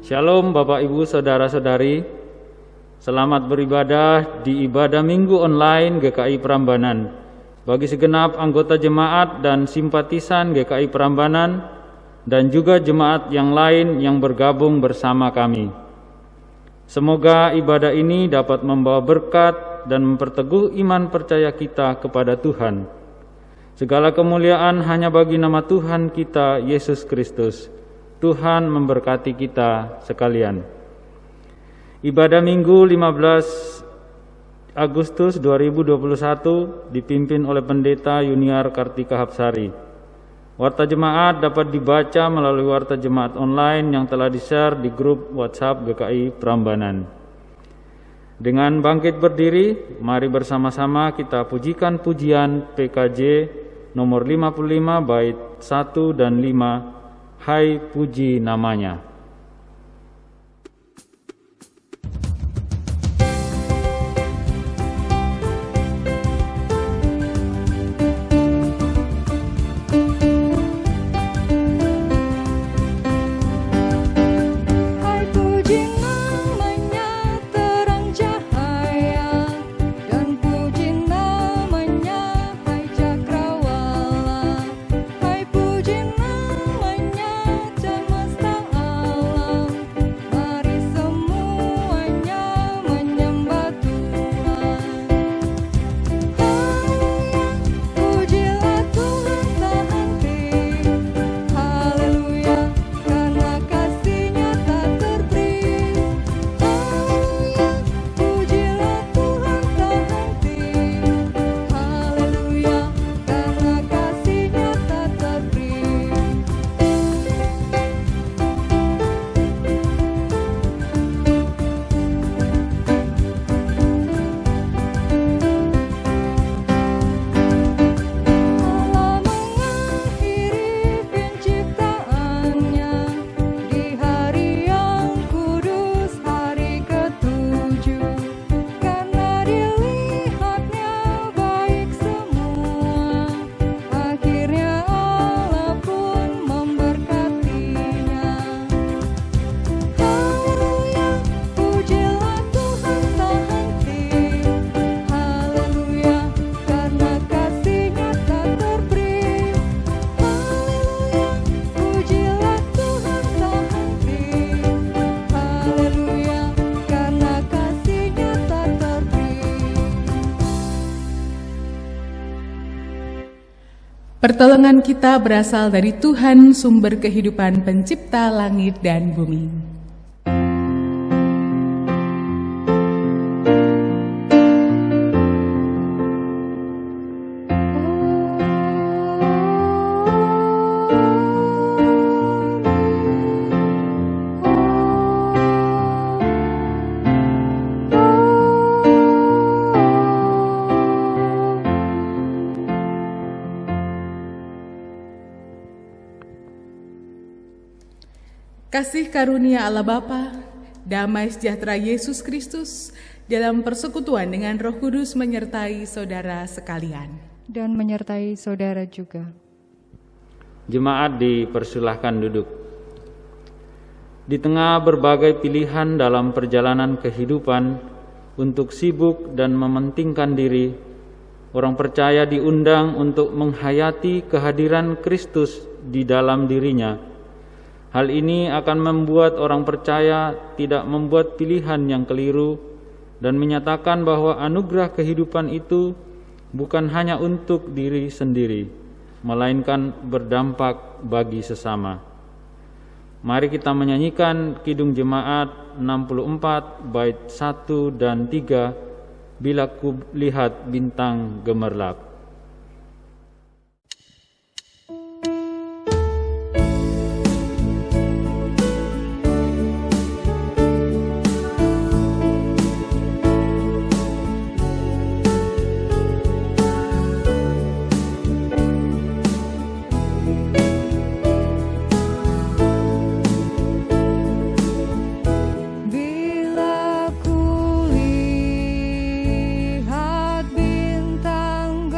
Shalom Bapak Ibu Saudara-saudari, selamat beribadah di ibadah Minggu online GKI Prambanan. Bagi segenap anggota jemaat dan simpatisan GKI Prambanan dan juga jemaat yang lain yang bergabung bersama kami. Semoga ibadah ini dapat membawa berkat dan memperteguh iman percaya kita kepada Tuhan. Segala kemuliaan hanya bagi nama Tuhan kita, Yesus Kristus. Tuhan memberkati kita sekalian. Ibadah Minggu 15 Agustus 2021 dipimpin oleh Pendeta Yuniar Kartika Hapsari. Warta jemaat dapat dibaca melalui warta jemaat online yang telah di-share di grup WhatsApp GKI Prambanan. Dengan bangkit berdiri, mari bersama-sama kita pujikan pujian PKJ nomor 55 bait 1 dan 5. Hai puji namanya. Pertolongan kita berasal dari Tuhan, sumber kehidupan, pencipta langit dan bumi. Kasih karunia Allah Bapa, damai sejahtera Yesus Kristus, dalam persekutuan dengan Roh Kudus menyertai saudara sekalian. Dan menyertai saudara juga. Jemaat dipersilahkan duduk. Di tengah berbagai pilihan dalam perjalanan kehidupan untuk sibuk dan mementingkan diri, orang percaya diundang untuk menghayati kehadiran Kristus di dalam dirinya. Hal ini akan membuat orang percaya tidak membuat pilihan yang keliru dan menyatakan bahwa anugerah kehidupan itu bukan hanya untuk diri sendiri, melainkan berdampak bagi sesama. Mari kita menyanyikan Kidung Jemaat 64 bait 1 dan 3, Bila ku lihat bintang gemerlap. Bila ku lihat bintang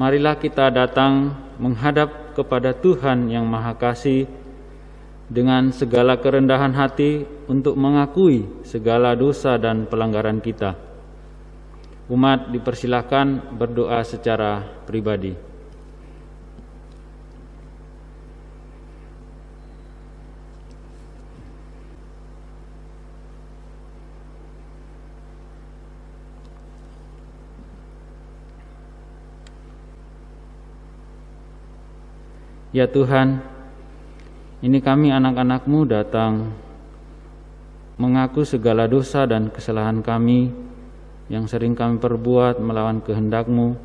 marilah kita datang menghadap kepada Tuhan yang Maha Kasih dengan segala kerendahan hati untuk mengakui segala dosa dan pelanggaran kita. Umat dipersilakan berdoa secara pribadi. Ya Tuhan, ini kami anak-anak-Mu datang mengaku segala dosa dan kesalahan kami yang sering kami perbuat melawan kehendak-Mu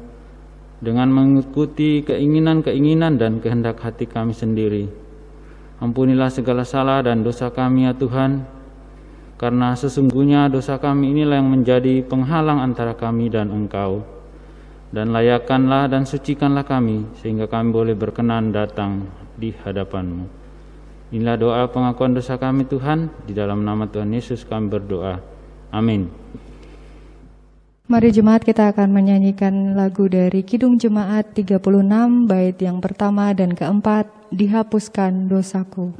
dengan mengikuti keinginan-keinginan dan kehendak hati kami sendiri. Ampunilah segala salah dan dosa kami ya Tuhan, karena sesungguhnya dosa kami inilah yang menjadi penghalang antara kami dan Engkau. Dan layakkanlah dan sucikanlah kami sehingga kami boleh berkenan datang di hadapan-Mu. Inilah doa pengakuan dosa kami Tuhan, di dalam nama Tuhan Yesus kami berdoa. Amin. Mari jemaat, kita akan menyanyikan lagu dari Kidung Jemaat 36 bait yang pertama dan keempat, Dihapuskan Dosaku.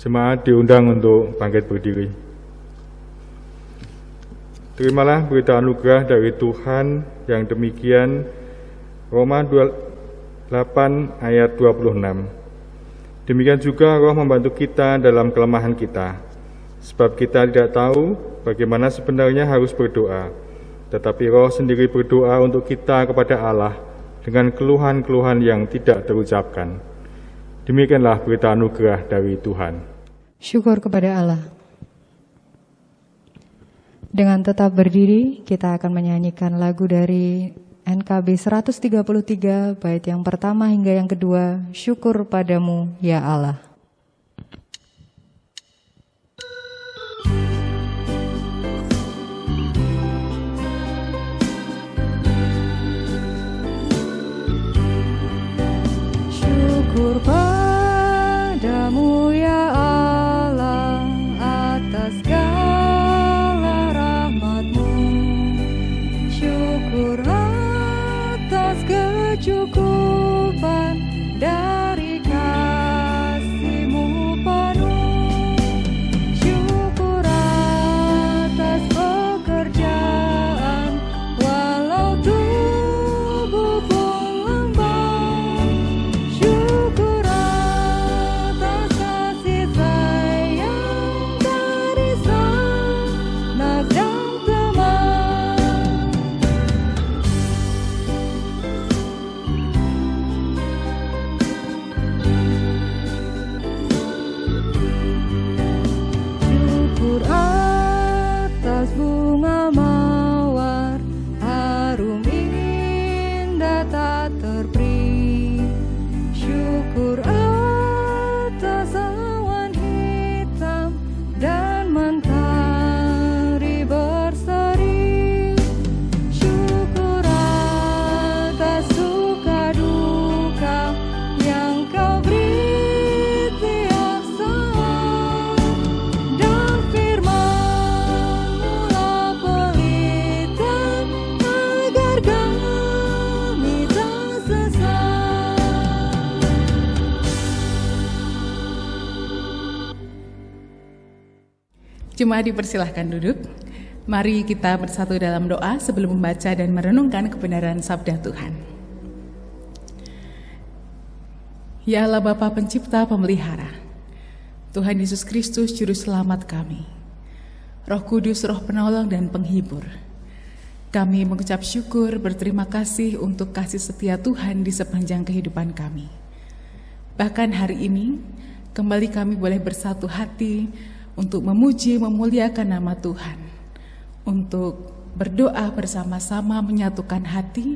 Jemaat diundang untuk bangkit berdiri. Terimalah berita anugerah dari Tuhan yang demikian, Roma 8 ayat 26. Demikian juga Roh membantu kita dalam kelemahan kita, sebab kita tidak tahu bagaimana sebenarnya harus berdoa, tetapi Roh sendiri berdoa untuk kita kepada Allah dengan keluhan-keluhan yang tidak terucapkan. Demikianlah berita anugerah dari Tuhan. Syukur kepada Allah. Dengan tetap berdiri, kita akan menyanyikan lagu dari NKB 133 bait yang pertama hingga yang kedua, Syukur Padamu ya Allah. Syukur padamu ya Allah atas segala rahmat-Mu. Syukur atas kecukupan dari kasih. Jemaat dipersilahkan duduk. Mari kita bersatu dalam doa sebelum membaca dan merenungkan kebenaran sabda Tuhan. Ya Allah Bapa Pencipta Pemelihara, Tuhan Yesus Kristus Juru Selamat kami, Roh Kudus, Roh Penolong dan Penghibur, kami mengucap syukur berterima kasih untuk kasih setia Tuhan di sepanjang kehidupan kami. Bahkan hari ini, kembali kami boleh bersatu hati untuk memuji, memuliakan nama Tuhan, untuk berdoa bersama-sama menyatukan hati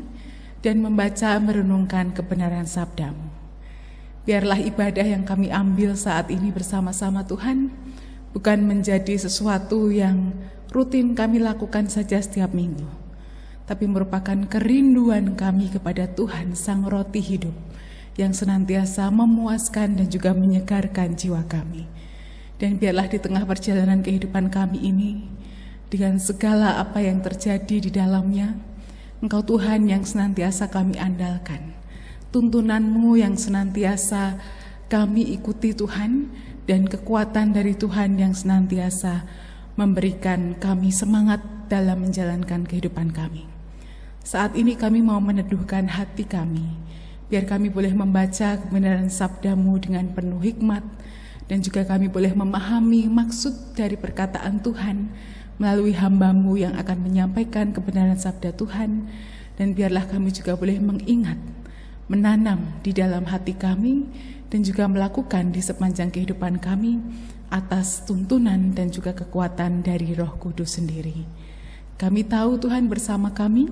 dan membaca merenungkan kebenaran sabda-Mu. Biarlah ibadah yang kami ambil saat ini bersama-sama Tuhan bukan menjadi sesuatu yang rutin kami lakukan saja setiap minggu, tapi merupakan kerinduan kami kepada Tuhan Sang Roti Hidup yang senantiasa memuaskan dan juga menyegarkan jiwa kami. Dan biarlah di tengah perjalanan kehidupan kami ini, dengan segala apa yang terjadi di dalamnya, Engkau Tuhan yang senantiasa kami andalkan, tuntunan-Mu yang senantiasa kami ikuti Tuhan, dan kekuatan dari Tuhan yang senantiasa memberikan kami semangat dalam menjalankan kehidupan kami. Saat ini kami mau meneduhkan hati kami, biar kami boleh membaca kebenaran sabda-Mu dengan penuh hikmat, dan juga kami boleh memahami maksud dari perkataan Tuhan melalui hamba-Mu yang akan menyampaikan kebenaran sabda Tuhan. Dan biarlah kami juga boleh mengingat, menanam di dalam hati kami, dan juga melakukan di sepanjang kehidupan kami atas tuntunan dan juga kekuatan dari Roh Kudus sendiri. Kami tahu Tuhan bersama kami,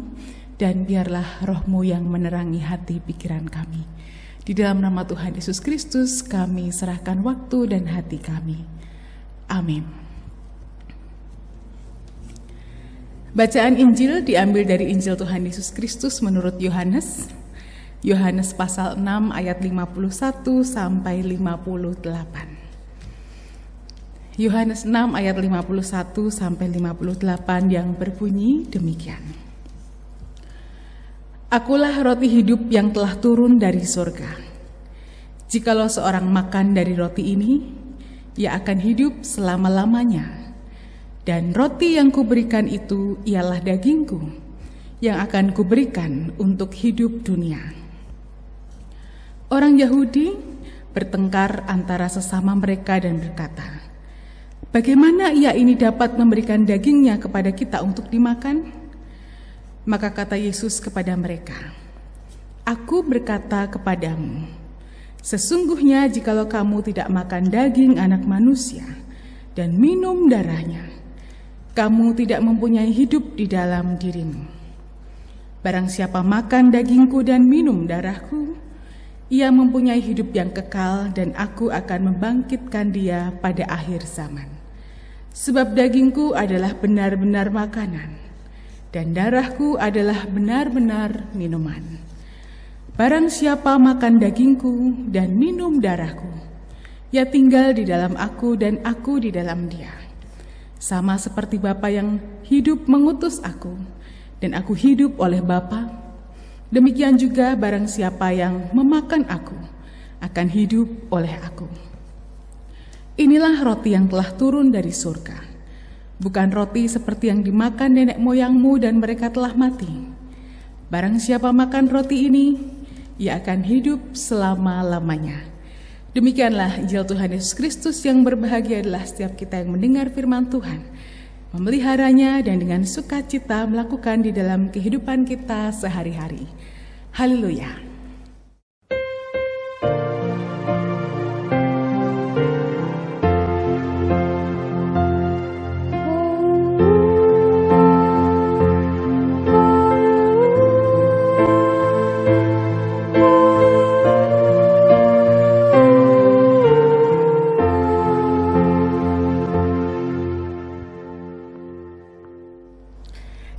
dan biarlah Roh-Mu yang menerangi hati pikiran kami. Di dalam nama Tuhan Yesus Kristus kami serahkan waktu dan hati kami. Amin. Bacaan Injil diambil dari Injil Tuhan Yesus Kristus menurut Yohanes. Yohanes pasal 6 ayat 51 sampai 58. Yohanes 6 ayat 51 sampai 58 yang berbunyi demikian. Akulah roti hidup yang telah turun dari surga. Jikalau seorang makan dari roti ini, ia akan hidup selama-lamanya. Dan roti yang kuberikan itu ialah dagingku, yang akan kuberikan untuk hidup dunia. Orang Yahudi bertengkar antara sesama mereka dan berkata, bagaimana ia ini dapat memberikan dagingnya kepada kita untuk dimakan? Maka kata Yesus kepada mereka, Aku berkata kepadamu, sesungguhnya jikalau kamu tidak makan daging anak manusia dan minum darahnya, kamu tidak mempunyai hidup di dalam dirimu. Barang siapa makan dagingku dan minum darahku, ia mempunyai hidup yang kekal, dan aku akan membangkitkan dia pada akhir zaman. Sebab dagingku adalah benar-benar makanan, dan darahku adalah benar-benar minuman. Barang siapa makan dagingku dan minum darahku, ia tinggal di dalam aku dan aku di dalam dia. Sama seperti Bapa yang hidup mengutus aku, dan aku hidup oleh Bapa, demikian juga barang siapa yang memakan aku, akan hidup oleh aku. Inilah roti yang telah turun dari surga. Bukan roti seperti yang dimakan nenek moyangmu dan mereka telah mati. Barang siapa makan roti ini, ia akan hidup selama-lamanya. Demikianlah Injil Tuhan Yesus Kristus. Yang berbahagia adalah setiap kita yang mendengar firman Tuhan, memeliharanya dan dengan sukacita melakukan di dalam kehidupan kita sehari-hari. Haleluya.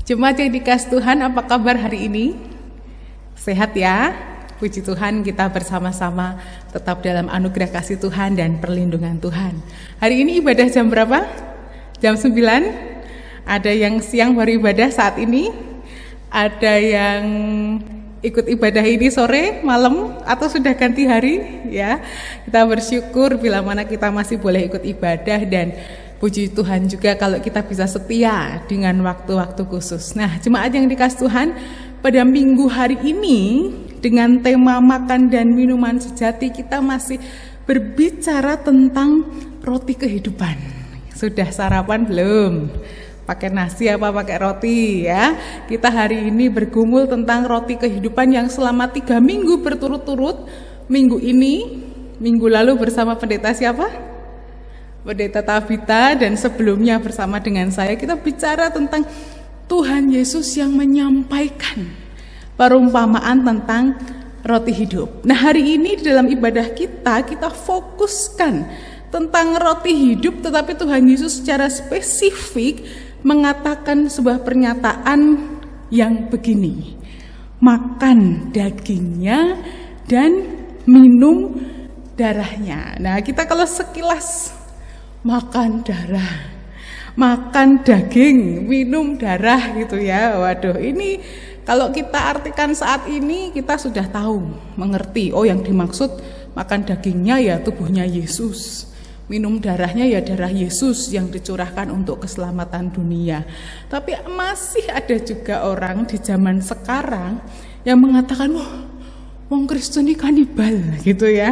Jemaat yang dikasihi Tuhan, apa kabar hari ini? Sehat ya? Puji Tuhan, kita bersama-sama tetap dalam anugerah kasih Tuhan dan perlindungan Tuhan. Hari ini ibadah jam berapa? Jam 9? Ada yang siang baru ibadah saat ini? Ada yang ikut ibadah ini sore, malam, atau sudah ganti hari? Ya, kita bersyukur bila mana kita masih boleh ikut ibadah, dan Puji Tuhan juga kalau kita bisa setia dengan waktu-waktu khusus. Nah, jemaat yang dikasih Tuhan, pada minggu hari ini dengan tema makan dan minuman sejati kita masih berbicara tentang roti kehidupan. Sudah sarapan belum? Pakai nasi apa pakai roti ya? Kita hari ini bergumul tentang roti kehidupan yang selama 3 minggu berturut-turut. Minggu ini, minggu lalu bersama pendeta siapa? Pendeta Tabita, dan sebelumnya bersama dengan saya kita bicara tentang Tuhan Yesus yang menyampaikan perumpamaan tentang roti hidup. Nah, hari ini di dalam ibadah kita fokuskan tentang roti hidup, tetapi Tuhan Yesus secara spesifik mengatakan sebuah pernyataan yang begini: makan dagingnya dan minum darahnya. Nah, kita kalau sekilas makan darah, makan daging, minum darah gitu ya. Waduh, ini kalau kita artikan saat ini kita sudah tahu, mengerti. Oh, yang dimaksud makan dagingnya ya tubuhnya Yesus, minum darahnya ya darah Yesus yang dicurahkan untuk keselamatan dunia. Tapi masih ada juga orang di zaman sekarang yang mengatakan, wah, wong Kristen ini kanibal gitu ya.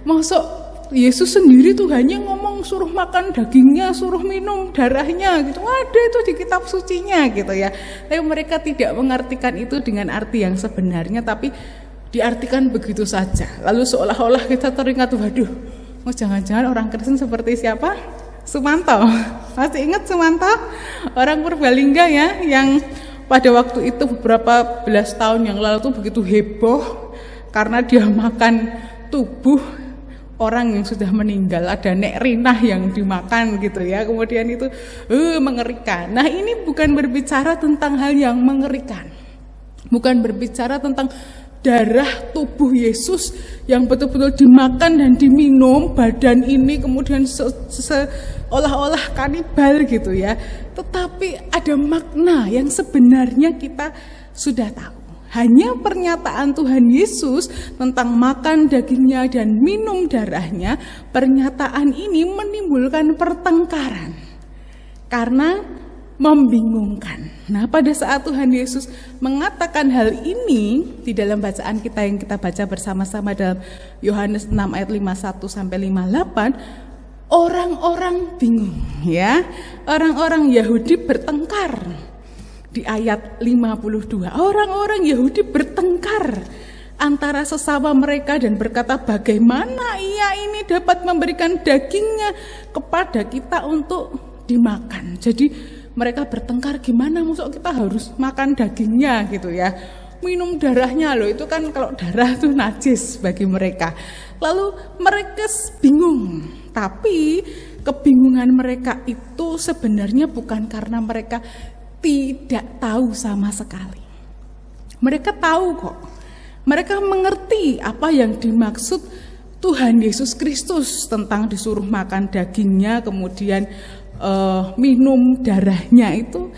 Masuk Yesus sendiri tuh hanya ngomong suruh makan dagingnya, suruh minum darahnya gitu. Ada itu di kitab sucinya gitu ya. Tapi mereka tidak mengartikan itu dengan arti yang sebenarnya, tapi diartikan begitu saja. Lalu seolah-olah kita teringat, waduh, jangan-jangan orang Kristen seperti siapa? Sumanto. Masih ingat Sumanto? Orang Purbalingga ya, yang pada waktu itu beberapa belas tahun yang lalu tuh begitu heboh karena dia makan tubuh orang yang sudah meninggal. Ada Nek Rinah yang dimakan gitu ya. Kemudian itu mengerikan. Nah, ini bukan berbicara tentang hal yang mengerikan, bukan berbicara tentang darah tubuh Yesus yang betul-betul dimakan dan diminum, badan ini kemudian seolah-olah kanibal gitu ya. Tetapi ada makna yang sebenarnya kita sudah tahu. Hanya pernyataan Tuhan Yesus tentang makan dagingnya dan minum darahnya, pernyataan ini menimbulkan pertengkaran karena membingungkan. Nah, pada saat Tuhan Yesus mengatakan hal ini di dalam bacaan kita yang kita baca bersama-sama dalam Yohanes 6 ayat 51 sampai 58, orang-orang bingung ya. Orang-orang Yahudi bertengkar. Di ayat 52, orang-orang Yahudi bertengkar antara sesama mereka dan berkata, bagaimana ia ini dapat memberikan dagingnya kepada kita untuk dimakan. Jadi mereka bertengkar, gimana maksud kita harus makan dagingnya gitu ya. Minum darahnya loh, itu kan kalau darah itu najis bagi mereka. Lalu mereka bingung, tapi kebingungan mereka itu sebenarnya bukan karena mereka tidak tahu sama sekali. Mereka tahu kok. Mereka mengerti apa yang dimaksud Tuhan Yesus Kristus tentang disuruh makan dagingnya, kemudian minum darahnya itu.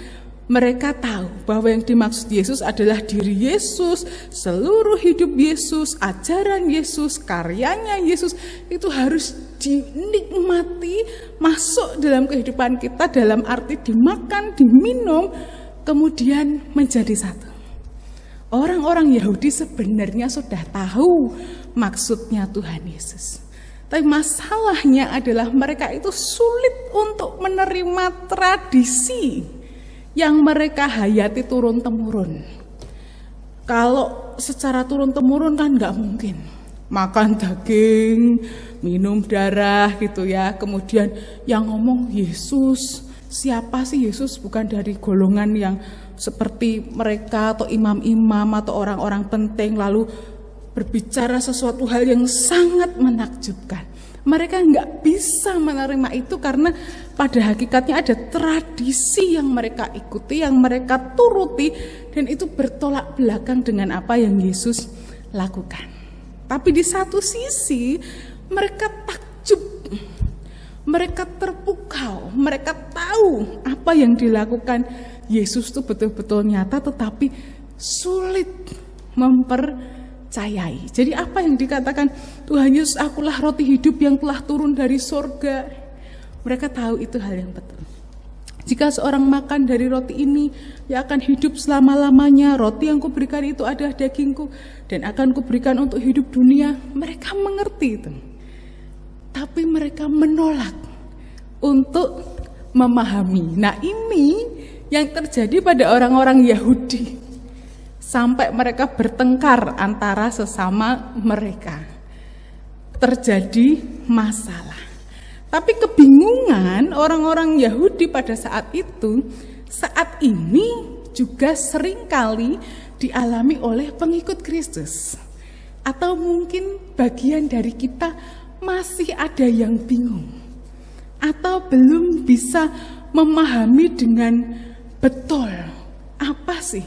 Mereka tahu bahwa yang dimaksud Yesus adalah diri Yesus, seluruh hidup Yesus, ajaran Yesus, karyanya Yesus itu harus dinikmati, masuk dalam kehidupan kita dalam arti dimakan, diminum, kemudian menjadi satu. Orang-orang Yahudi sebenarnya sudah tahu maksudnya Tuhan Yesus. Tapi masalahnya adalah mereka itu sulit untuk menerima tradisi yang mereka hayati turun-temurun. Kalau secara turun-temurun kan nggak mungkin makan daging, minum darah gitu ya. Kemudian yang ngomong Yesus, siapa sih Yesus? Bukan dari golongan yang seperti mereka atau imam-imam atau orang-orang penting, lalu berbicara sesuatu hal yang sangat menakjubkan. Mereka nggak bisa menerima itu karena pada hakikatnya ada tradisi yang mereka ikuti, yang mereka turuti, dan itu bertolak belakang dengan apa yang Yesus lakukan. Tapi di satu sisi mereka takjub, mereka terpukau, mereka tahu apa yang dilakukan Yesus itu betul-betul nyata, tetapi sulit mempercayai. Jadi apa yang dikatakan Tuhan Yesus, akulah roti hidup yang telah turun dari sorga. Mereka tahu itu hal yang betul. Jika seorang makan dari roti ini, ia akan hidup selama-lamanya. Roti yang kuberikan itu adalah dagingku dan akan kuberikan untuk hidup dunia. Mereka mengerti itu. Tapi mereka menolak untuk memahami. Nah, ini yang terjadi pada orang-orang Yahudi. Sampai mereka bertengkar antara sesama mereka. Terjadi masalah. Tapi kebingungan orang-orang Yahudi pada saat itu, saat ini juga seringkali dialami oleh pengikut Kristus. Atau mungkin bagian dari kita masih ada yang bingung. Atau belum bisa memahami dengan betul apa sih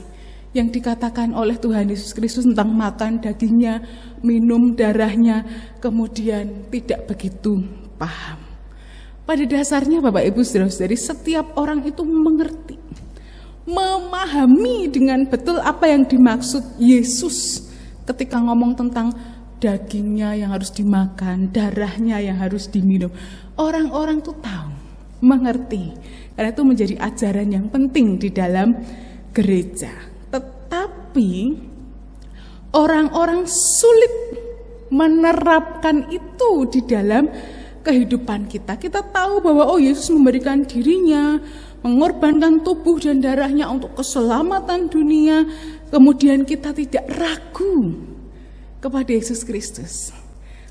yang dikatakan oleh Tuhan Yesus Kristus tentang makan dagingnya, minum darahnya, kemudian tidak begitu paham. Pada dasarnya Bapak Ibu Saudara-saudari, setiap orang itu mengerti, memahami dengan betul apa yang dimaksud Yesus ketika ngomong tentang dagingnya yang harus dimakan, darahnya yang harus diminum. Orang-orang itu tahu, mengerti, karena itu menjadi ajaran yang penting di dalam gereja. Tetapi orang-orang sulit menerapkan itu di dalam kehidupan kita. Kita tahu bahwa Yesus memberikan dirinya, mengorbankan tubuh dan darahnya untuk keselamatan dunia. Kemudian kita tidak ragu kepada Yesus Kristus.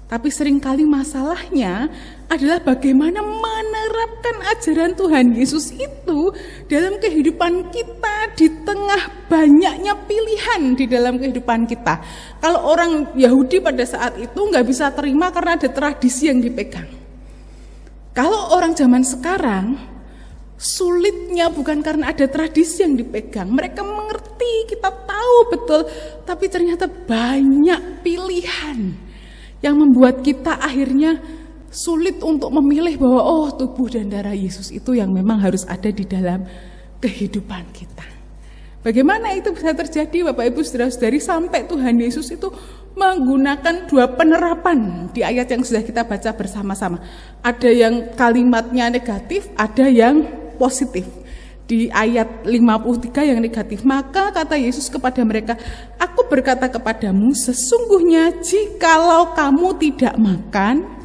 Tapi seringkali masalahnya adalah bagaimana menerapkan ajaran Tuhan Yesus itu dalam kehidupan kita di tengah banyaknya pilihan di dalam kehidupan kita. Kalau orang Yahudi pada saat itu nggak bisa terima karena ada tradisi yang dipegang. Kalau orang zaman sekarang, sulitnya bukan karena ada tradisi yang dipegang. Mereka mengerti, kita tahu betul, tapi ternyata banyak pilihan yang membuat kita akhirnya sulit untuk memilih bahwa tubuh dan darah Yesus itu yang memang harus ada di dalam kehidupan kita. Bagaimana itu bisa terjadi Bapak Ibu Saudara-saudari sampai Tuhan Yesus itu menggunakan dua penerapan di ayat yang sudah kita baca bersama-sama. Ada yang kalimatnya negatif, ada yang positif. Di ayat 53 yang negatif, maka kata Yesus kepada mereka, aku berkata kepadamu, sesungguhnya jikalau kamu tidak makan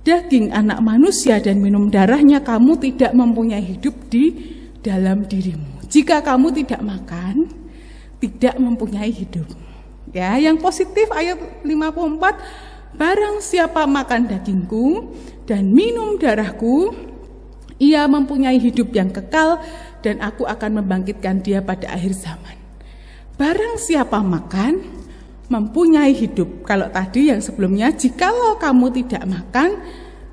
daging anak manusia dan minum darahnya, kamu tidak mempunyai hidup di dalam dirimu. Jika kamu tidak makan, tidak mempunyai hidup. Ya, yang positif ayat 54, barang siapa makan dagingku dan minum darahku, ia mempunyai hidup yang kekal dan aku akan membangkitkan dia pada akhir zaman. Barang siapa makan, mempunyai hidup. Kalau tadi yang sebelumnya, jikalau kamu tidak makan,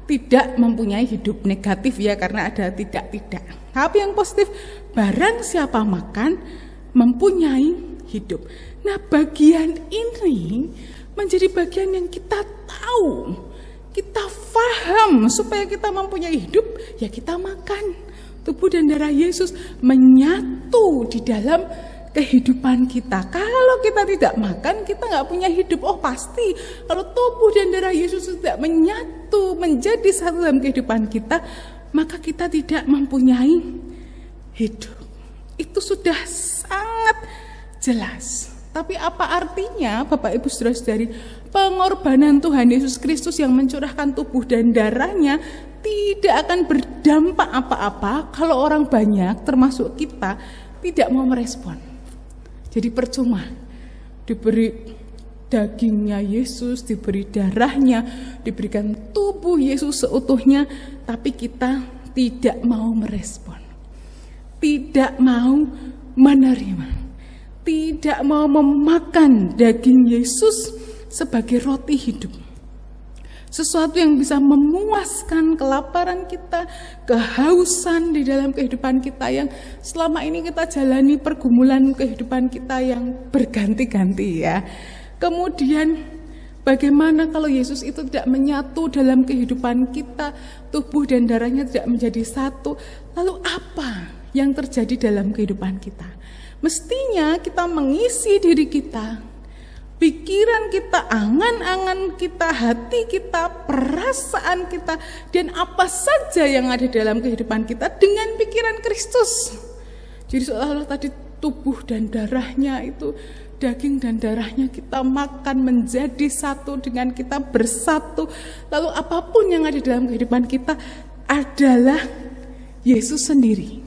tidak mempunyai hidup. Negatif ya, karena ada tidak-tidak. Tapi yang positif, barang siapa makan, mempunyai hidup. Nah, bagian ini menjadi bagian yang kita tahu, kita paham. Supaya kita mempunyai hidup, ya kita makan. Tubuh dan darah Yesus menyatu di dalam kehidupan kita. Kalau kita tidak makan, kita nggak punya hidup. Pasti kalau tubuh dan darah Yesus tidak menyatu menjadi satu dalam kehidupan kita, maka kita tidak mempunyai hidup. Itu sudah sangat jelas. Tapi apa artinya Bapak Ibu Saudara-saudari, pengorbanan Tuhan Yesus Kristus yang mencurahkan tubuh dan darahnya tidak akan berdampak apa-apa kalau orang banyak termasuk kita tidak mau merespon. Jadi percuma diberi dagingnya Yesus, diberi darahnya, diberikan tubuh Yesus seutuhnya, tapi kita tidak mau merespon, tidak mau menerima, tidak mau memakan daging Yesus sebagai roti hidup. Sesuatu yang bisa memuaskan kelaparan kita, kehausan di dalam kehidupan kita yang selama ini kita jalani pergumulan kehidupan kita yang berganti-ganti ya. Kemudian bagaimana kalau Yesus itu tidak menyatu dalam kehidupan kita, tubuh dan darahnya tidak menjadi satu, lalu apa yang terjadi dalam kehidupan kita? Mestinya kita mengisi diri kita pikiran kita, angan-angan kita, hati kita, perasaan kita, dan apa saja yang ada dalam kehidupan kita dengan pikiran Kristus. Jadi seolah-olah tadi tubuh dan darahnya itu, daging dan darahnya kita makan menjadi satu dengan kita, bersatu. Lalu apapun yang ada dalam kehidupan kita adalah Yesus sendiri.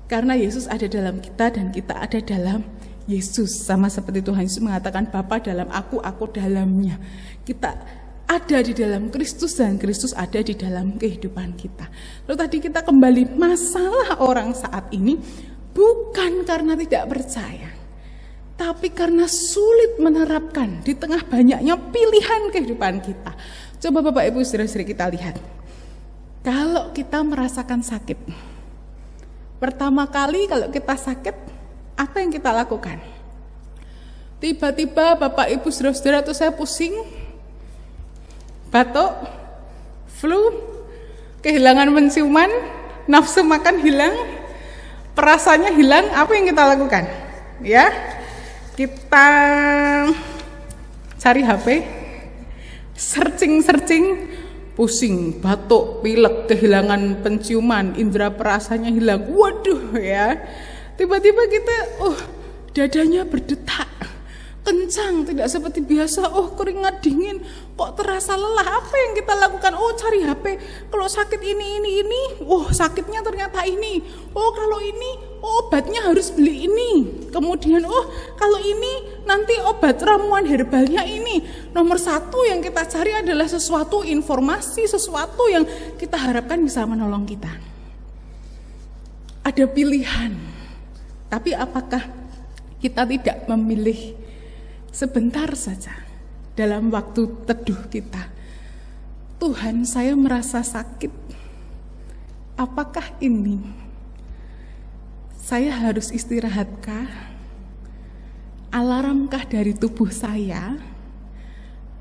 Karena Yesus ada dalam kita dan kita ada dalam Yesus. Sama seperti Tuhan Yesus mengatakan, Bapa dalam aku dalamnya. Kita ada di dalam Kristus dan Kristus ada di dalam kehidupan kita. Lalu tadi kita kembali, masalah orang saat ini bukan karena tidak percaya, tapi karena sulit menerapkan di tengah banyaknya pilihan kehidupan kita. Coba Bapak Ibu saudara-saudari kita lihat. Kalau kita merasakan sakit, pertama kali kalau kita sakit, apa yang kita lakukan? Tiba-tiba Bapak Ibu saudara-saudara atau saya pusing, batuk, flu, kehilangan penciuman, nafsu makan hilang, perasaannya hilang, apa yang kita lakukan? Ya, kita cari HP, searching, pusing, batuk, pilek, kehilangan penciuman, indera perasanya hilang. Waduh ya. Tiba-tiba kita dadanya berdetak kencang, tidak seperti biasa. Keringat dingin, kok terasa lelah. Apa yang kita lakukan? Cari HP. Kalau sakit ini. Sakitnya ternyata ini. Kalau ini, obatnya harus beli ini. Kemudian, kalau ini nanti obat ramuan herbalnya ini. Nomor satu yang kita cari adalah sesuatu informasi, sesuatu yang kita harapkan bisa menolong kita. Ada pilihan. Tapi apakah kita tidak memilih sebentar saja dalam waktu teduh kita? Tuhan, saya merasa sakit. Apakah ini saya harus istirahatkah? Alarmkah dari tubuh saya?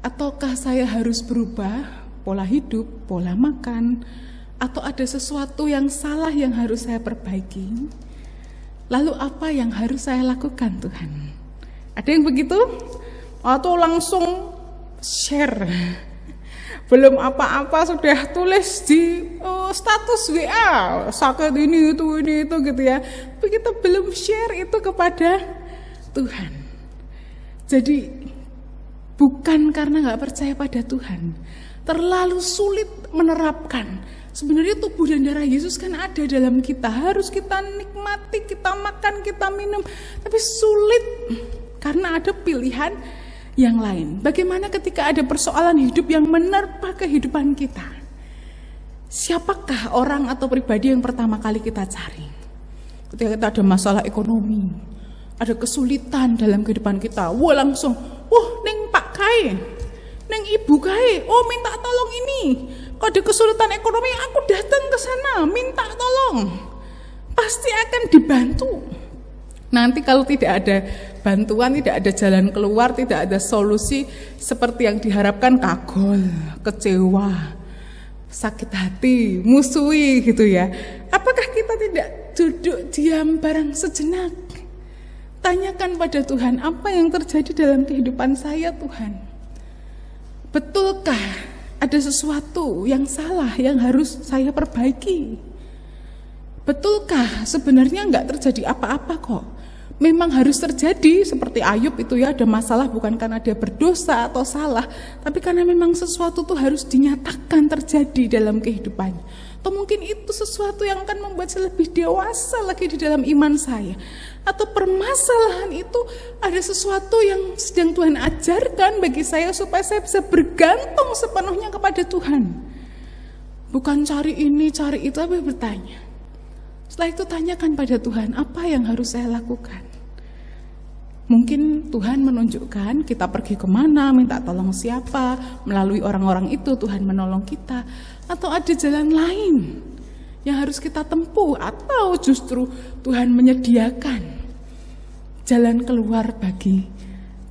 Ataukah saya harus berubah pola hidup, pola makan? Atau ada sesuatu yang salah yang harus saya perbaiki? Lalu apa yang harus saya lakukan, Tuhan? Ada yang begitu? Atau langsung share? Belum apa-apa sudah tulis di status WA, sakit ini itu gitu ya. Tapi kita belum share itu kepada Tuhan. Jadi bukan karena nggak percaya pada Tuhan, terlalu sulit menerapkan. Sebenarnya tubuh dan darah Yesus kan ada dalam kita, harus kita nikmati, kita makan, kita minum, tapi sulit karena ada pilihan yang lain. Bagaimana ketika ada persoalan hidup yang menerpa kehidupan kita? Siapakah orang atau pribadi yang pertama kali kita cari? Ketika kita ada masalah ekonomi, ada kesulitan dalam kehidupan kita, langsung, neng Pak Kai, neng Ibu Kai, minta tolong ini. Kalau ada kesulitan ekonomi, aku datang ke sana, minta tolong. Pasti akan dibantu. Nanti kalau tidak ada bantuan, tidak ada jalan keluar, tidak ada solusi seperti yang diharapkan, kagol, kecewa, sakit hati, musuhi gitu ya. Apakah kita tidak duduk diam barang sejenak? Tanyakan pada Tuhan, apa yang terjadi dalam kehidupan saya, Tuhan? Betulkah ada sesuatu yang salah yang harus saya perbaiki? Betulkah sebenarnya enggak terjadi apa-apa kok? Memang harus terjadi seperti Ayub itu ya, ada masalah bukan karena dia berdosa atau salah, tapi karena memang sesuatu itu harus dinyatakan terjadi dalam kehidupannya. Atau mungkin itu sesuatu yang akan membuat saya lebih dewasa lagi di dalam iman saya. Atau permasalahan itu ada sesuatu yang sedang Tuhan ajarkan bagi saya supaya saya bisa bergantung sepenuhnya kepada Tuhan. Bukan cari ini, cari itu, tapi bertanya. Setelah itu tanyakan pada Tuhan, apa yang harus saya lakukan? Mungkin Tuhan menunjukkan kita pergi kemana, minta tolong siapa, melalui orang-orang itu Tuhan menolong kita. Atau ada jalan lain yang harus kita tempuh, atau justru Tuhan menyediakan jalan keluar bagi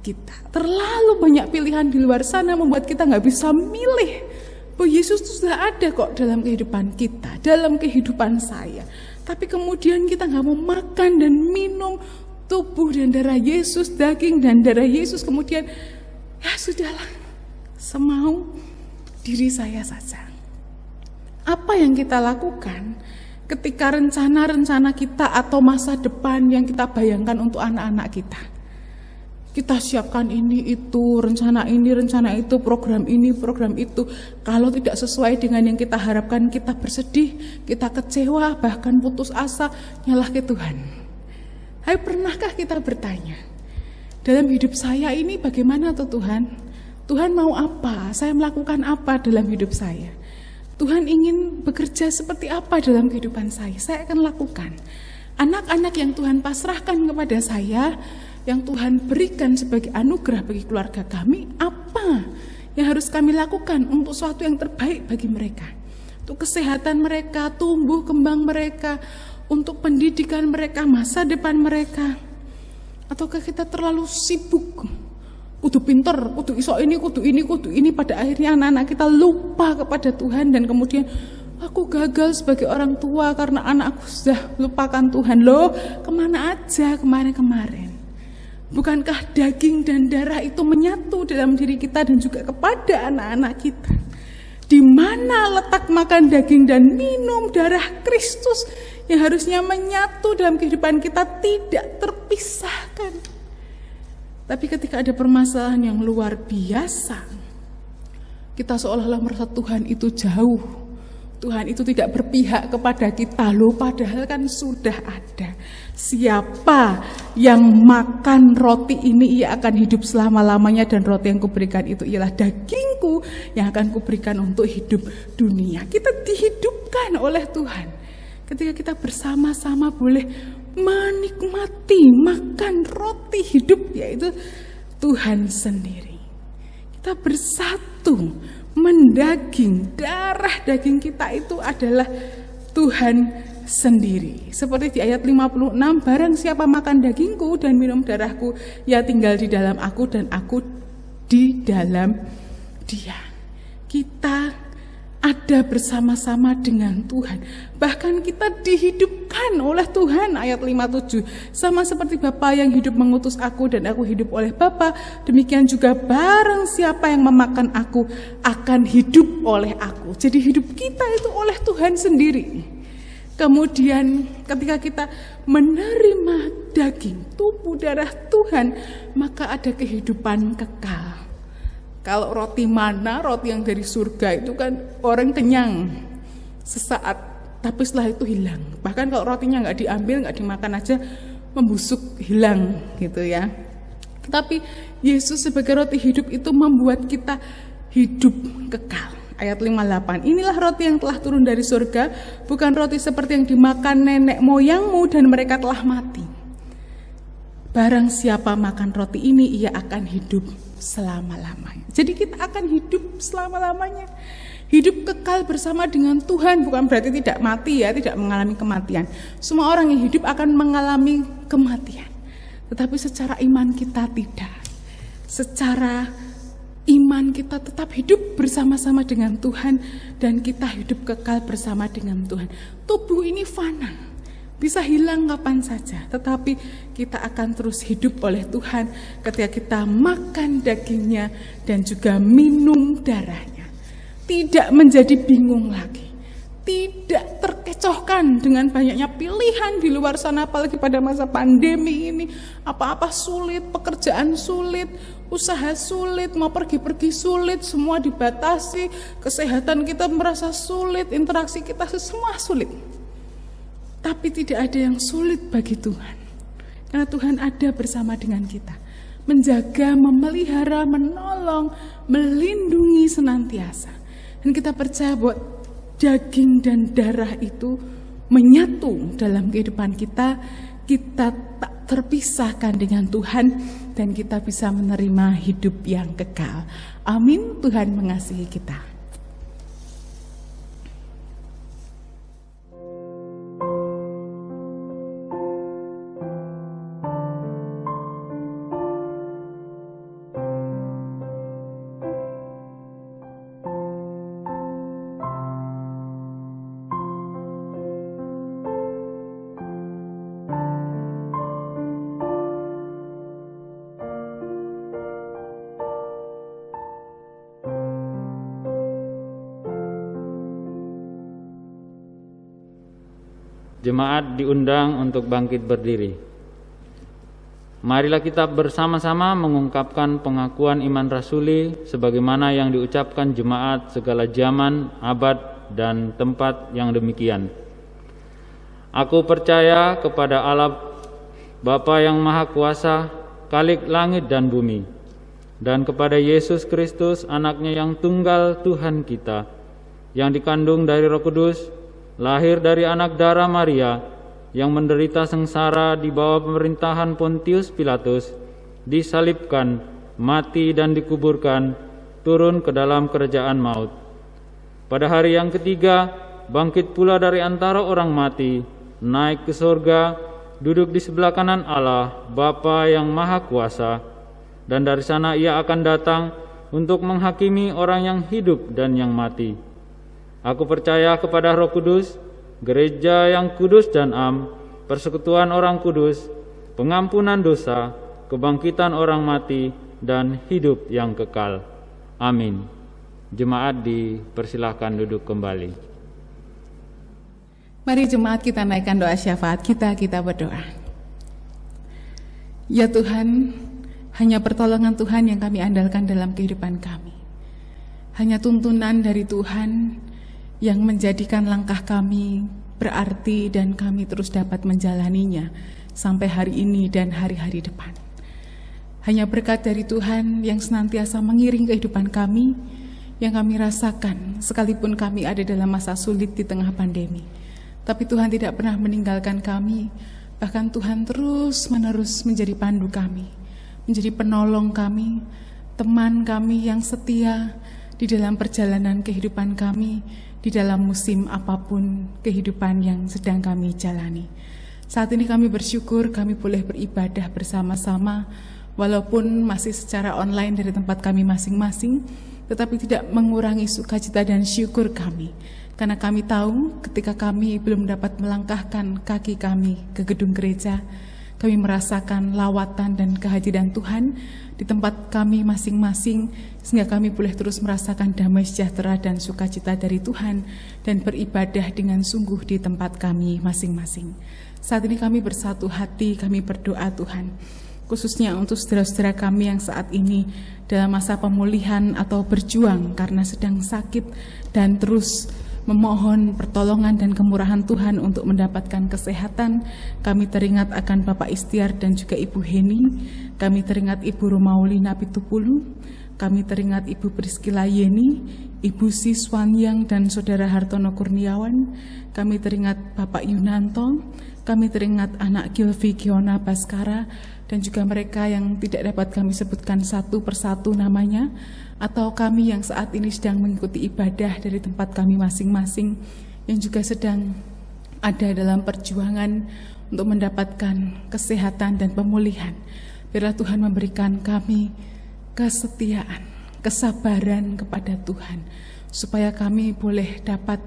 kita. Terlalu banyak pilihan di luar sana membuat kita gak bisa milih. bahwa Yesus itu sudah ada kok dalam kehidupan kita, dalam kehidupan saya. Tapi kemudian kita gak mau makan dan minum, tubuh dan darah Yesus, daging dan darah Yesus, kemudian ya sudahlah, semau diri saya saja. Apa yang kita lakukan ketika rencana-rencana kita atau masa depan yang kita bayangkan untuk anak-anak kita? Kita siapkan ini, itu, rencana ini, rencana itu, program ini, program itu. Kalau tidak sesuai dengan yang kita harapkan, kita bersedih, kita kecewa, bahkan putus asa, nyalah ke Tuhan. Hai, pernahkah kita bertanya, dalam hidup saya ini bagaimana tuh Tuhan? Tuhan mau apa? Saya melakukan apa dalam hidup saya? Tuhan ingin bekerja seperti apa dalam kehidupan saya? Saya akan lakukan. Anak-anak yang Tuhan pasrahkan kepada saya, yang Tuhan berikan sebagai anugerah bagi keluarga kami, apa yang harus kami lakukan untuk sesuatu yang terbaik bagi mereka, untuk kesehatan mereka, tumbuh kembang mereka, untuk pendidikan mereka, masa depan mereka? Ataukah kita terlalu sibuk, kudu pinter, kudu iso ini, kudu ini, pada akhirnya anak-anak kita lupa kepada Tuhan, dan kemudian aku gagal sebagai orang tua karena anakku sudah lupakan Tuhan. Loh, kemana aja kemarin-kemarin? Bukankah daging dan darah itu menyatu dalam diri kita dan juga kepada anak-anak kita? Di mana letak makan daging dan minum darah Kristus yang harusnya menyatu dalam kehidupan kita, tidak terpisahkan? Tapi ketika ada permasalahan yang luar biasa, kita seolah-olah merasa Tuhan itu jauh. Tuhan itu tidak berpihak kepada kita, loh, padahal kan sudah ada. Siapa yang makan roti ini, ia akan hidup selama-lamanya, dan roti yang kuberikan itu ialah dagingku yang akan kuberikan untuk hidup dunia. Kita dihidupkan oleh Tuhan ketika kita bersama-sama boleh menikmati makan roti hidup, yaitu Tuhan sendiri. Kita bersatu, mendaging, darah daging kita itu adalah Tuhan sendiri. Seperti di ayat 56, barang siapa makan dagingku dan minum darahku, ia tinggal di dalam aku dan aku di dalam dia. Kita ada bersama-sama dengan Tuhan. Bahkan kita dihidupkan oleh Tuhan, ayat 57. Sama seperti Bapa yang hidup mengutus aku dan aku hidup oleh Bapa, demikian juga barang siapa yang memakan aku akan hidup oleh aku. Jadi hidup kita itu oleh Tuhan sendiri. Kemudian ketika kita menerima daging, tubuh darah Tuhan, maka ada kehidupan kekal. Kalau roti mana, roti yang dari surga itu kan orang kenyang sesaat, tapi setelah itu hilang. Bahkan kalau rotinya nggak diambil, nggak dimakan aja, membusuk, hilang gitu ya. Tetapi Yesus sebagai roti hidup itu membuat kita hidup kekal. Ayat 58, inilah roti yang telah turun dari surga, bukan roti seperti yang dimakan nenek moyangmu dan mereka telah mati. Barang siapa makan roti ini, ia akan hidup selama-lamanya. Jadi kita akan hidup selama-lamanya. Hidup kekal bersama dengan Tuhan bukan berarti tidak mati ya, tidak mengalami kematian. Semua orang yang hidup akan mengalami kematian. Tetapi secara iman kita tidak. Secara iman kita tetap hidup bersama-sama dengan Tuhan dan kita hidup kekal bersama dengan Tuhan. Tubuh ini fana, bisa hilang kapan saja, tetapi kita akan terus hidup oleh Tuhan ketika kita makan dagingnya dan juga minum darahnya. Tidak menjadi bingung lagi, tidak terkecohkan dengan banyaknya pilihan di luar sana, apalagi pada masa pandemi ini. Apa-apa sulit, pekerjaan sulit, usaha sulit, mau pergi-pergi sulit, semua dibatasi, kesehatan kita merasa sulit, interaksi kita semua sulit. Tapi tidak ada yang sulit bagi Tuhan, karena Tuhan ada bersama dengan kita, menjaga, memelihara, menolong, melindungi senantiasa. Dan kita percaya bahwa daging dan darah itu menyatu dalam kehidupan kita. Kita tak terpisahkan dengan Tuhan dan kita bisa menerima hidup yang kekal. Amin. Tuhan mengasihi kita. Jemaat diundang untuk bangkit berdiri. Marilah kita bersama-sama mengungkapkan pengakuan iman rasuli sebagaimana yang diucapkan jemaat segala zaman, abad, dan tempat yang demikian. Aku percaya kepada Allah Bapa yang Maha Kuasa, Khalik langit dan bumi, dan kepada Yesus Kristus, anaknya yang tunggal Tuhan kita, yang dikandung dari Roh Kudus, lahir dari anak darah Maria, yang menderita sengsara di bawah pemerintahan Pontius Pilatus, disalibkan, mati dan dikuburkan, turun ke dalam kerajaan maut. Pada hari yang ketiga, bangkit pula dari antara orang mati, naik ke surga, duduk di sebelah kanan Allah, Bapa yang Maha Kuasa, dan dari sana ia akan datang untuk menghakimi orang yang hidup dan yang mati. Aku percaya kepada Roh Kudus, gereja yang kudus dan am, persekutuan orang kudus, pengampunan dosa, kebangkitan orang mati, dan hidup yang kekal. Amin. Jemaat dipersilahkan duduk kembali. Mari jemaat kita naikkan doa syafaat kita berdoa. Ya Tuhan, hanya pertolongan Tuhan yang kami andalkan dalam kehidupan kami. Hanya tuntunan dari Tuhan yang menjadikan langkah kami berarti dan kami terus dapat menjalaninya sampai hari ini dan hari-hari depan. Hanya berkat dari Tuhan yang senantiasa mengiring kehidupan kami, yang kami rasakan sekalipun kami ada dalam masa sulit di tengah pandemi. Tapi Tuhan tidak pernah meninggalkan kami, bahkan Tuhan terus-menerus menjadi pandu kami, menjadi penolong kami, teman kami yang setia di dalam perjalanan kehidupan kami, di dalam musim apapun kehidupan yang sedang kami jalani. Saat ini kami bersyukur kami boleh beribadah bersama-sama, walaupun masih secara online dari tempat kami masing-masing, tetapi tidak mengurangi sukacita dan syukur kami. Karena kami tahu ketika kami belum dapat melangkahkan kaki kami ke gedung gereja, kami merasakan lawatan dan kehadiran Tuhan di tempat kami masing-masing, sehingga kami boleh terus merasakan damai sejahtera dan sukacita dari Tuhan dan beribadah dengan sungguh di tempat kami masing-masing. Saat ini kami bersatu hati, kami berdoa Tuhan, khususnya untuk saudara-saudara kami yang saat ini dalam masa pemulihan atau berjuang karena sedang sakit dan terus memohon pertolongan dan kemurahan Tuhan untuk mendapatkan kesehatan. Kami teringat akan Bapak Istiar dan juga Ibu Heni. Kami teringat Ibu Romaulina Pitupulu. Kami teringat Ibu Priscila Yeni, Ibu Siswanyang dan Saudara Hartono Kurniawan. Kami teringat Bapak Yunanto. Kami teringat anak Gilvi Giona Baskara dan juga mereka yang tidak dapat kami sebutkan satu persatu namanya, atau kami yang saat ini sedang mengikuti ibadah dari tempat kami masing-masing, yang juga sedang ada dalam perjuangan untuk mendapatkan kesehatan dan pemulihan. Biarlah Tuhan memberikan kami kesetiaan, kesabaran kepada Tuhan, supaya kami boleh dapat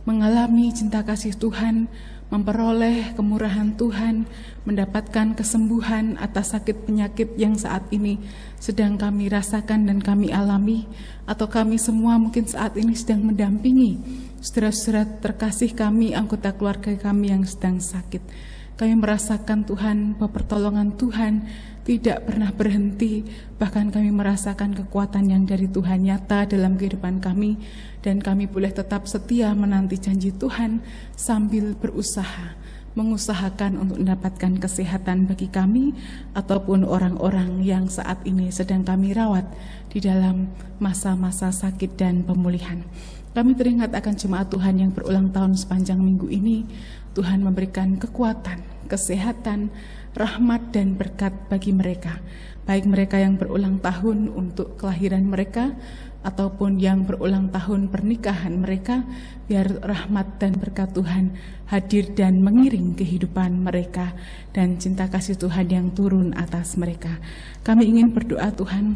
mengalami cinta kasih Tuhan, memperoleh kemurahan Tuhan, mendapatkan kesembuhan atas sakit penyakit yang saat ini sedang kami rasakan dan kami alami, atau kami semua mungkin saat ini sedang mendampingi saudara-saudara terkasih kami, anggota keluarga kami yang sedang sakit. Kami merasakan Tuhan, bahwa pertolongan Tuhan tidak pernah berhenti, bahkan kami merasakan kekuatan yang dari Tuhan nyata dalam kehidupan kami, dan kami boleh tetap setia menanti janji Tuhan sambil berusaha, mengusahakan untuk mendapatkan kesehatan bagi kami ataupun orang-orang yang saat ini sedang kami rawat di dalam masa-masa sakit dan pemulihan. Kami teringat akan jemaat Tuhan yang berulang tahun sepanjang minggu ini. Tuhan memberikan kekuatan, kesehatan, rahmat dan berkat bagi mereka, baik mereka yang berulang tahun untuk kelahiran mereka ataupun yang berulang tahun pernikahan mereka. Biar rahmat dan berkat Tuhan hadir dan mengiring kehidupan mereka, dan cinta kasih Tuhan yang turun atas mereka. Kami ingin berdoa Tuhan,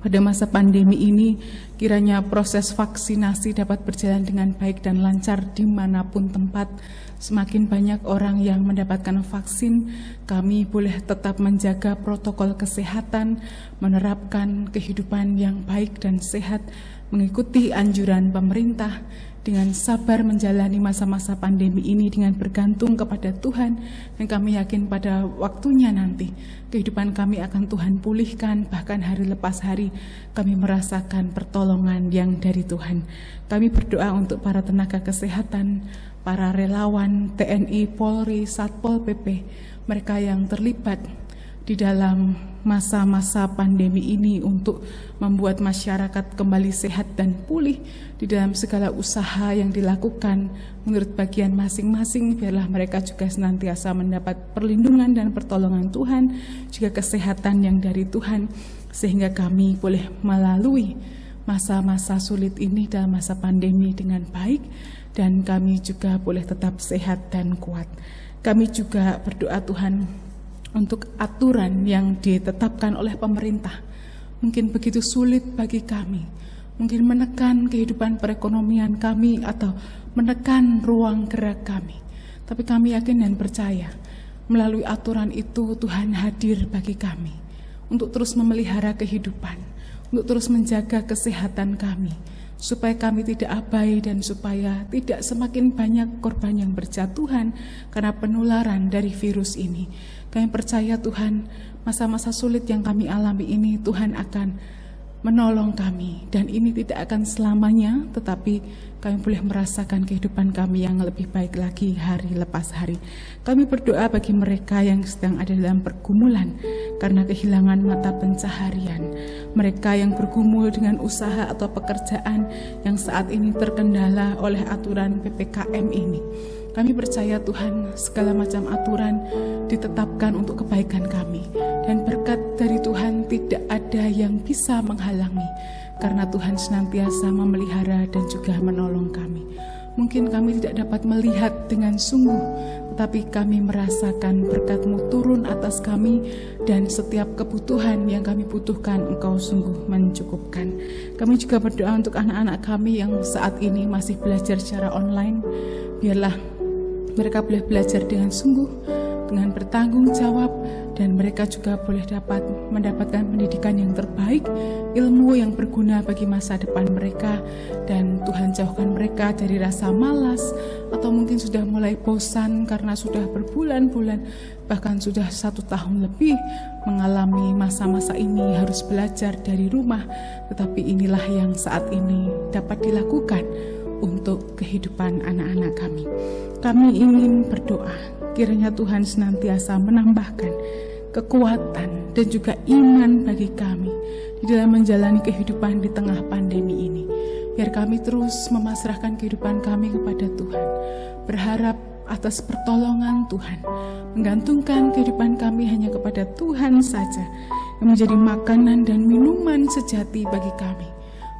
pada masa pandemi ini kiranya proses vaksinasi dapat berjalan dengan baik dan lancar dimanapun tempat. Semakin banyak orang yang mendapatkan vaksin, kami boleh tetap menjaga protokol kesehatan, menerapkan kehidupan yang baik dan sehat, mengikuti anjuran pemerintah, dengan sabar menjalani masa-masa pandemi ini dengan bergantung kepada Tuhan, dan kami yakin pada waktunya nanti kehidupan kami akan Tuhan pulihkan, bahkan hari lepas hari kami merasakan pertolongan yang dari Tuhan. Kami berdoa untuk para tenaga kesehatan, para relawan, TNI, Polri, Satpol PP, mereka yang terlibat di dalam masa-masa pandemi ini untuk membuat masyarakat kembali sehat dan pulih di dalam segala usaha yang dilakukan menurut bagian masing-masing. Biarlah mereka juga senantiasa mendapat perlindungan dan pertolongan Tuhan, juga kesehatan yang dari Tuhan, sehingga kami boleh melalui masa-masa sulit ini dalam masa pandemi dengan baik, dan kami juga boleh tetap sehat dan kuat. Kami juga berdoa Tuhan untuk aturan yang ditetapkan oleh pemerintah. Mungkin begitu sulit bagi kami, mungkin menekan kehidupan perekonomian kami atau menekan ruang gerak kami. Tapi kami yakin dan percaya melalui aturan itu Tuhan hadir bagi kami untuk terus memelihara kehidupan, untuk terus menjaga kesehatan kami, supaya kami tidak abai dan supaya tidak semakin banyak korban yang berjatuhan karena penularan dari virus ini. Kami percaya Tuhan, masa-masa sulit yang kami alami ini Tuhan akan menolong kami, dan ini tidak akan selamanya, tetapi kami boleh merasakan kehidupan kami yang lebih baik lagi hari lepas hari. Kami berdoa bagi mereka yang sedang ada dalam pergumulan karena kehilangan mata pencaharian, mereka yang bergumul dengan usaha atau pekerjaan yang saat ini terkendala oleh aturan PPKM ini. Kami percaya Tuhan, segala macam aturan ditetapkan untuk kebaikan kami, dan berkat dari Tuhan tidak ada yang bisa menghalangi, karena Tuhan senantiasa memelihara dan juga menolong kami. Mungkin kami tidak dapat melihat dengan sungguh, tetapi kami merasakan berkat-Mu turun atas kami, dan setiap kebutuhan yang kami butuhkan Engkau sungguh mencukupkan. Kami juga berdoa untuk anak-anak kami yang saat ini masih belajar secara online. Biarlah mereka boleh belajar dengan sungguh, dengan bertanggung jawab, dan mereka juga boleh mendapatkan pendidikan yang terbaik, ilmu yang berguna bagi masa depan mereka, dan Tuhan jauhkan mereka dari rasa malas, atau mungkin sudah mulai bosan karena sudah berbulan-bulan, bahkan sudah 1 tahun lebih mengalami masa-masa ini harus belajar dari rumah. Tetapi inilah yang saat ini dapat dilakukan untuk kehidupan anak-anak kami. Kami ingin berdoa, kiranya Tuhan senantiasa menambahkan kekuatan dan juga iman bagi kami di dalam menjalani kehidupan di tengah pandemi ini. Biar kami terus memasrahkan kehidupan kami kepada Tuhan, berharap atas pertolongan Tuhan, menggantungkan kehidupan kami hanya kepada Tuhan saja, yang menjadi makanan dan minuman sejati bagi kami,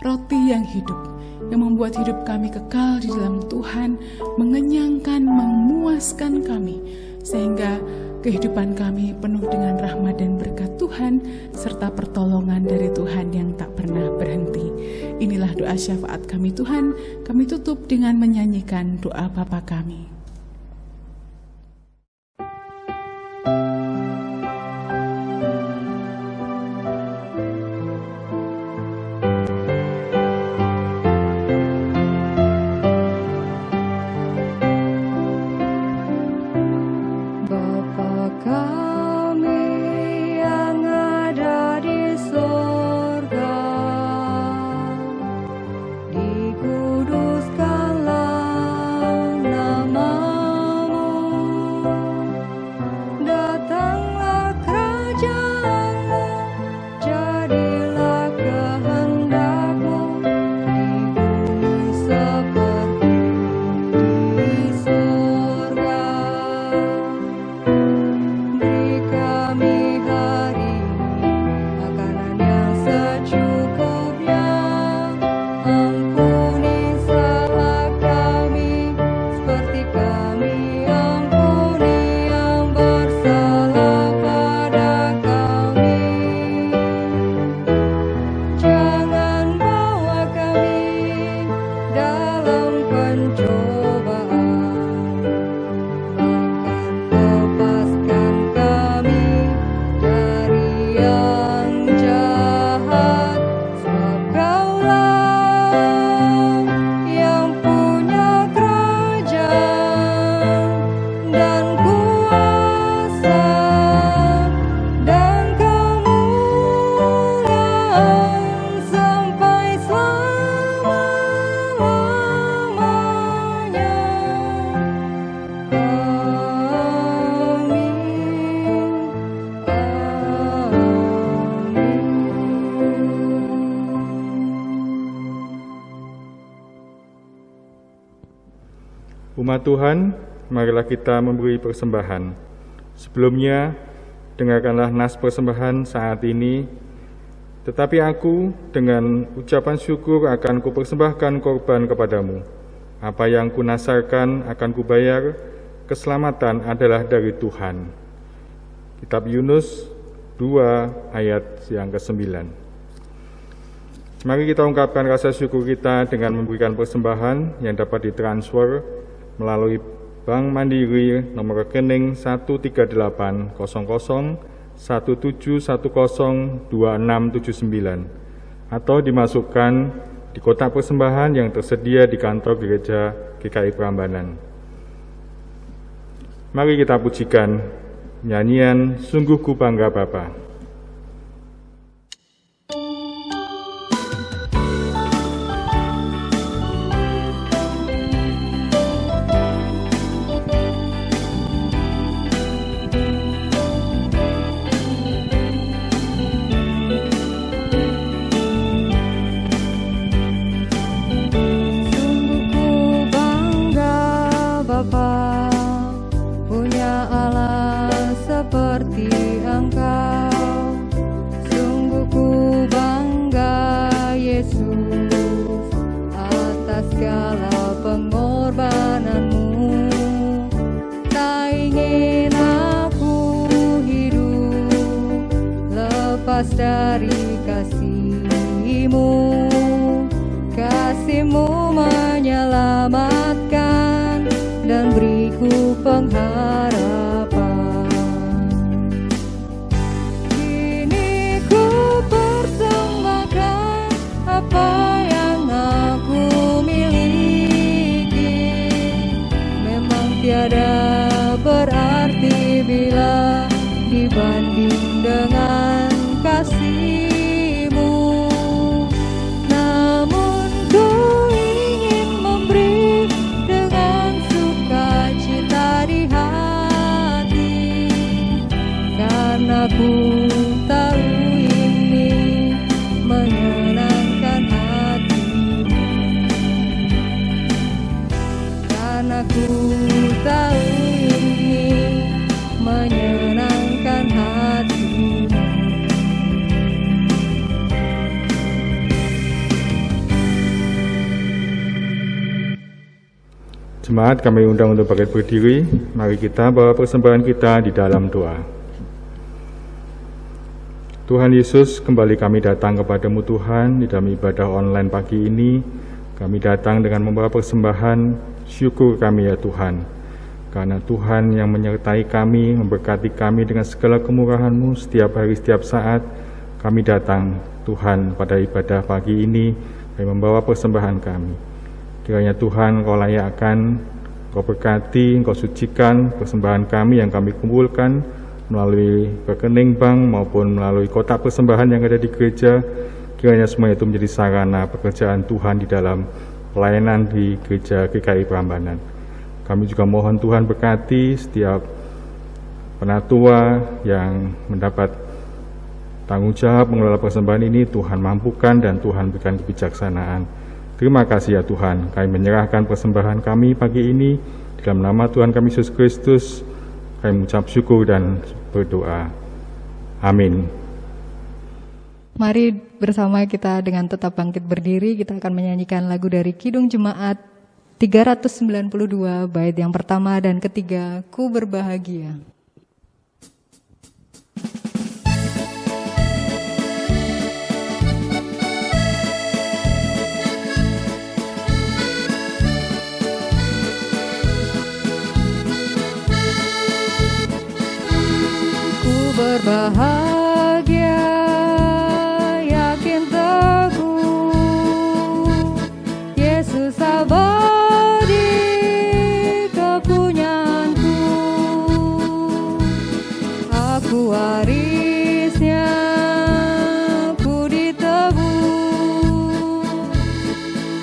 roti yang hidup, yang membuat hidup kami kekal di dalam Tuhan, mengenyangkan, memuaskan kami, sehingga kehidupan kami penuh dengan rahmat dan berkat Tuhan, serta pertolongan dari Tuhan yang tak pernah berhenti. Inilah doa syafaat kami Tuhan. Kami tutup dengan menyanyikan doa Bapa kami. Umat Tuhan, marilah kita memberi persembahan. Sebelumnya, dengarkanlah nas persembahan saat ini. Tetapi aku dengan ucapan syukur akan kupersembahkan korban kepadamu. Apa yang kunasarkan akan kubayar, keselamatan adalah dari Tuhan. Kitab Yunus 2 ayat yang ke-9. Mari kita ungkapkan rasa syukur kita dengan memberikan persembahan yang dapat ditransfer melalui Bank Mandiri nomor rekening 138.0017102679 atau dimasukkan di kotak persembahan yang tersedia di kantor gereja GKI Prambanan. Mari kita pujikan nyanyian Sungguh Ku Bangga Bapa. Dari kasih-Mu, kasih-Mu menyelamatkan dan beriku pengharapan. Kini ku persembahkan apa yang aku miliki. Memang tiada berarti bila dibanding dengan kasih-Mu, namun ku ingin memberi dengan sukacita di hati, karena ku tahu ini menyenangkan hati-Mu, karena ku tahu ini menyenangkan hati-Mu. Jemaat, kami undang untuk bangkit berdiri. Mari kita bawa persembahan kita di dalam doa. Tuhan Yesus, kembali kami datang kepadamu Tuhan di dalam ibadah online pagi ini. Kami datang dengan membawa persembahan syukur kami ya Tuhan. Karena Tuhan yang menyertai kami, memberkati kami dengan segala kemurahan-Mu setiap hari, setiap saat. Kami datang Tuhan pada ibadah pagi ini kami membawa persembahan kami. Kiranya Tuhan Kau layakkan, Kau berkati, Kau sucikan persembahan kami yang kami kumpulkan melalui rekening bank maupun melalui kotak persembahan yang ada di gereja. Kiranya semua itu menjadi sarana pekerjaan Tuhan di dalam pelayanan di gereja GKI Prambanan. Kami juga mohon Tuhan berkati setiap penatua yang mendapat tanggung jawab mengelola persembahan ini. Tuhan mampukan dan Tuhan berikan kebijaksanaan. Terima kasih ya Tuhan, kami menyerahkan persembahan kami pagi ini dalam nama Tuhan kami Yesus Kristus. Kami mengucap syukur dan berdoa. Amin. Mari bersama kita dengan tetap bangkit berdiri, kita akan menyanyikan lagu dari Kidung Jemaat 392 bait yang pertama dan ketiga, Ku Berbahagia. Berbahagia, yakin teguh, Yesus abadi kepunyaanku. Aku warisnya, ku ditebus,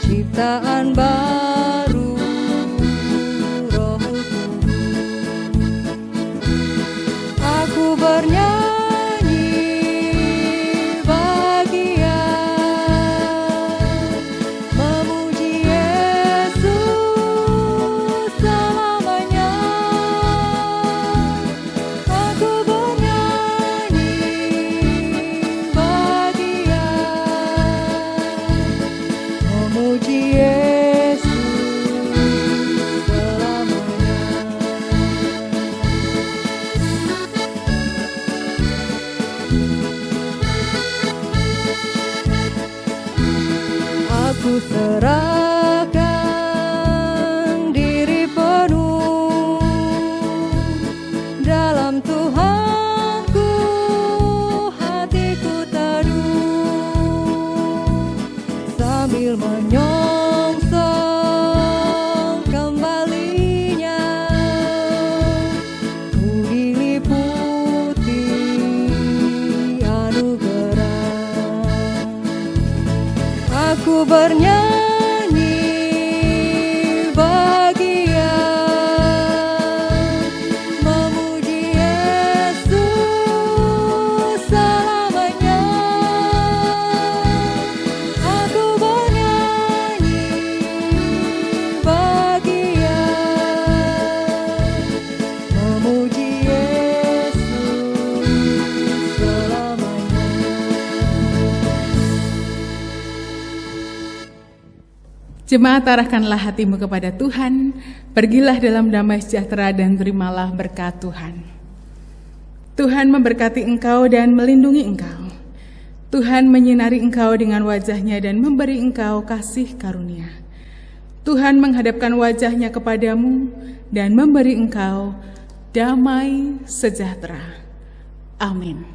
ciptaan baru, Roh Kudus. Aku bernyanyi bahagia, memuji Yesus Ku serahkan diri penuh dalam Tuhanku, hatiku teduh sambil menyongsong kembalinya. Ku diliputi anugerah, aku bernyanyi bahagia, memuji Yesus selamanya. Aku bernyanyi bahagia, memuji Yesus selamanya. Jemaat, arahkanlah hatimu kepada Tuhan, pergilah dalam damai sejahtera dan terimalah berkat Tuhan. Tuhan memberkati engkau dan melindungi engkau. Tuhan menyinari engkau dengan wajah-Nya dan memberi engkau kasih karunia. Tuhan menghadapkan wajah-Nya kepadamu dan memberi engkau damai sejahtera. Amin.